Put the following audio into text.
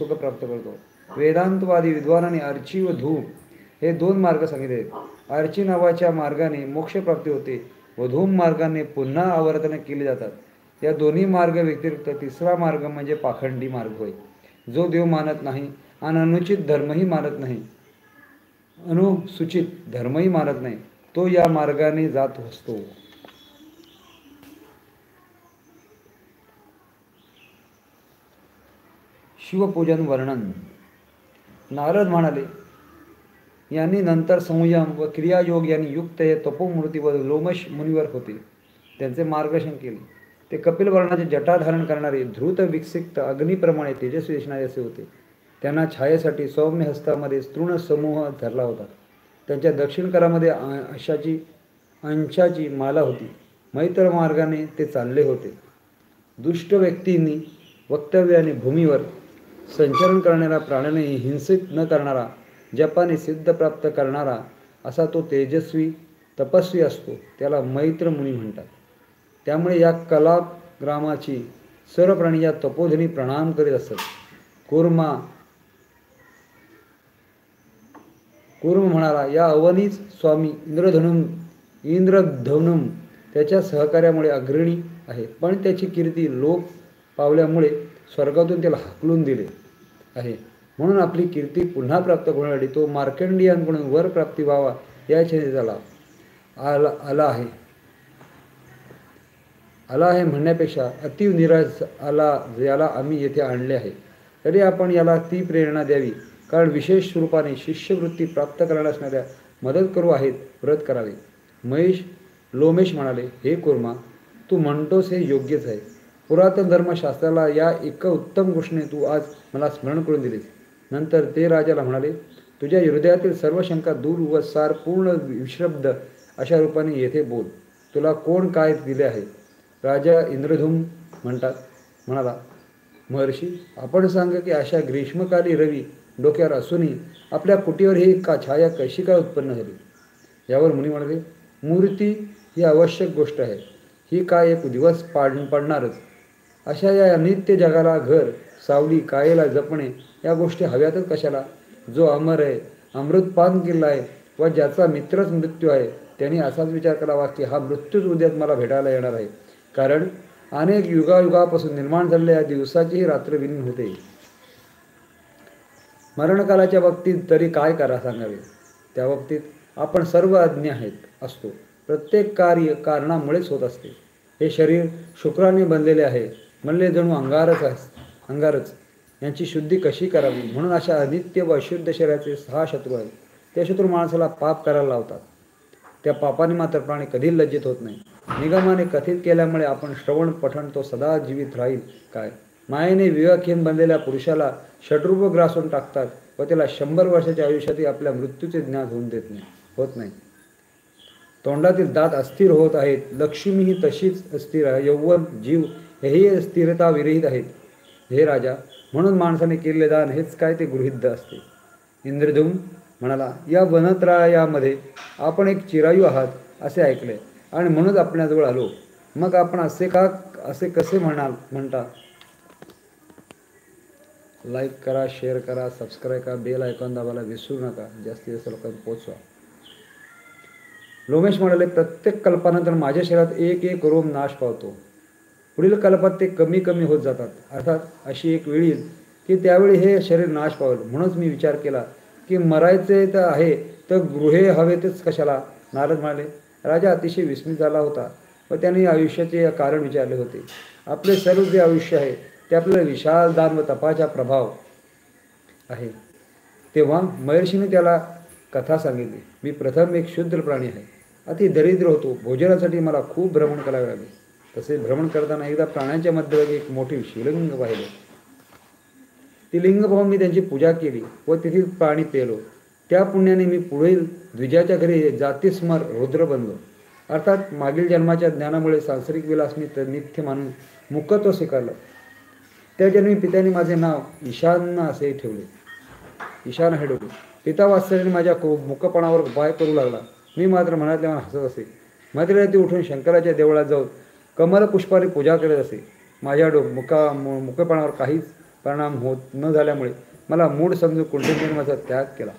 सुख प्राप्त करतो. वेदांतवादी विद्वानांनी अर्ची व धूम हे दोन मार्ग सांगितले आहेत. अर्ची नावाच्या मार्गाने मोक्षप्राप्ती होते व धूम मार्गाने पुन्हा आवर्तन केले जातात. या दोन्ही मार्ग व्यतिरिक्त तिसरा मार्ग म्हणजे पाखंडी मार्ग होय. जो देव मानत नाही आणि अनुचित धर्मही मानत नाही, अनुसूचित धर्मही मानत नाही, तो या मार्गाने जात असतो. शिवपूजन वर्णन. नारद म्हणाले, यांनी नंतर संयम व क्रियायोग यांनी युक्त हे तपोमूर्ती व लोमश मुनीवर होते. त्यांचे मार्गदर्शन केले. ते कपिल वर्णाचे जटा धारण करणारे धृत विकसित अग्निप्रमाणे तेजस्वी दिसणारे असे होते. त्यांना छायेसाठी सौम्य हस्तामध्ये तृण समूह धरला होता. त्यांच्या दक्षिण करामध्ये अंशाची माला होती. मैत्र मार्गाने ते चालले होते. दुष्ट व्यक्तींनी वक्तव्य आणि भूमीवर संचरण करणाऱ्या प्राण्याने हिंसित न करणारा, जपाने सिद्ध प्राप्त करणारा असा तो तेजस्वी तपस्वी असतो. त्याला मैत्र मुनी म्हणतात. त्यामुळे या कलाग्रामाची सर्व प्राणी या तपोधनी प्रणाम करीत असतात. कूर्म म्हणाला, या अवनीच स्वामी इंद्रधनुम त्याच्या सहकार्यामुळे अग्रणी आहे, पण त्याची कीर्ती लोक पावल्यामुळे स्वर्गातून त्याला हाकलून दिले आहे. म्हणून आपली कीर्ती पुन्हा प्राप्त होण्यासाठी तो मार्कंडियांकडून वर प्राप्ती व्हावा या इच्छेने त्याला आला आहे म्हणण्यापेक्षा अति निराश आला याला आम्ही येथे आणले आहे. तरी आपण याला ती प्रेरणा द्यावी, कारण विशेष स्वरूपाने शिष्यवृत्ती प्राप्त करण्यास असणाऱ्या मदत करू आहेत, व्रत करावे. लोमेश म्हणाले, हे कुर्मा, तू म्हणतोस हे योग्यच आहे. पुरातन धर्मशास्त्राला या एका उत्तम गोष्टीने तू आज मला स्मरण करून दिलीस. नंतर ते राजाला म्हणाले, तुझ्या हृदयातील सर्व शंका दूर व सार पूर्ण विश्रब्द अशा रूपाने येथे बोल. तुला कोण काय दिले आहे? राजा इंद्रधूम म्हणाला, महर्षी, आपण सांगा की अशा ग्रीष्मकाली रवी डोक्यावर असूनही आपल्या कुटीवर ही छाया कशी काय उत्पन्न झाली? यावर मुनी म्हणाले, मूर्ती ही आवश्यक गोष्ट आहे. ही काय एक दिवस पडणारच. अशा या अनित्य जगाला घर, सावली, कायेला जपणे या गोष्टी हव्यातच कशाला? जो अमर आहे, अमृतपान केला आहे व ज्याचा मित्रच मृत्यू आहे, त्यांनी असाच विचार करावा की हा मृत्यूच उद्याच मला भेटायला येणार आहे. कारण अनेक युगायुगापासून निर्माण झालेल्या या दिवसाचीही रात्र विलीन होते. मरणकालाच्या बाबतीत तरी काय करा सांगावे? त्या बाबतीत आपण सर्व अज्ञ असतो. प्रत्येक कार्य कारणामुळेच होत असते. हे शरीर शुक्राने बनलेले आहे, म्हणले जणू अंगारच. यांची शुद्धी कशी करावी? म्हणून अशा अनित्य व अशुद्ध शरीराचे 6 शत्रू आहेत. ते शत्रू माणसाला पाप करायला लावतात. त्या पापाने मात्र प्राणी कधी लज्जित होत नाही. निगमाने कथित केल्यामुळे आपण श्रवण पठण तो सदा जीवित राहील काय? मायेने विवेकहीन बनलेल्या पुरुषाला षड्रूप ग्रासून टाकतात व त्याला 100 वर्षाच्या आयुष्यातही आपल्या मृत्यूचे ज्ञान होत नाही. तोंडातील दात अस्थिर होत आहेत. लक्ष्मी ही तशीच अस्थिर आहे. यौवन, जीव हेही स्थिरता विरहित आहेत. हे राजा, म्हणून माणसाने केलेले दान हेच काय ते गृहीत असते. इंद्रधूम म्हणाला, या वनत्रयामध्ये आपण एक चिरायू आहात असे ऐकले आणि म्हणूनच आपल्याजवळ आलो. मग आपण असे कसे म्हणता? लाईक करा, शेअर करा, सबस्क्राईब करा, बेल आयकॉन दाबायला विसरू नका. जास्तीत जास्त लोकांना पोचवा. लोमेश म्हणाले, प्रत्येक कल्पानंतर माझ्या शरीरात एक रोम नाश पावतो. पुढील कल्पात ते कमी कमी होत जातात. अर्थात अशी एक वेळ येईल की त्यावेळी हे शरीर नाश पावेल. म्हणूनच मी विचार केला की मरायचे तर आहे तर गृहे हवेतच कशाला? नारद म्हणाले, राजा अतिशय विस्मित झाला होता व त्याने आयुष्याचे कारण विचारले होते. आपले सर्व जे आयुष्य आहे ते आपल्याला विशाल दान व तपाचा प्रभाव आहे. तेव्हा महर्षीने त्याला कथा सांगितली. मी प्रथम एक शूद्र प्राणी आहे, अति दरिद्र होतो. भोजनासाठी मला खूप भ्रमण करावे लागले. तसे भ्रमण करताना एकदा प्राण्यांच्या मध्यभागी एक मोठी शिवलिंग पाहिले. ती लिंग पाहून मी त्यांची पूजा केली व तेथील पाणी पेलो. त्या पुण्याने मी पुढील द्विजाच्या घरी जातीस्मर रुद्र बनलो. अर्थात मागील जन्माच्या ज्ञानामुळे सांसारिक विलास मी नित्य मानून मुकत्व स्वीकारलं. त्या जन्मी पित्याने माझे नाव ईशान असे ठेवले. ईशान हे डोके. पिता वात्सल्याने माझ्या मुकपणावर उपाय करू लागला. मी मात्र मनातल्या मनात हसत असे. मध्यरात्री उठून शंकराच्या देवळात जाऊन कमल पुष्पाने पूजा करत असे. माझ्या मुकपणावर काहीच परिणाम होत न झाल्यामुळे मला मूढ समजून कुंडलिनी नियमाचा त्याग केला.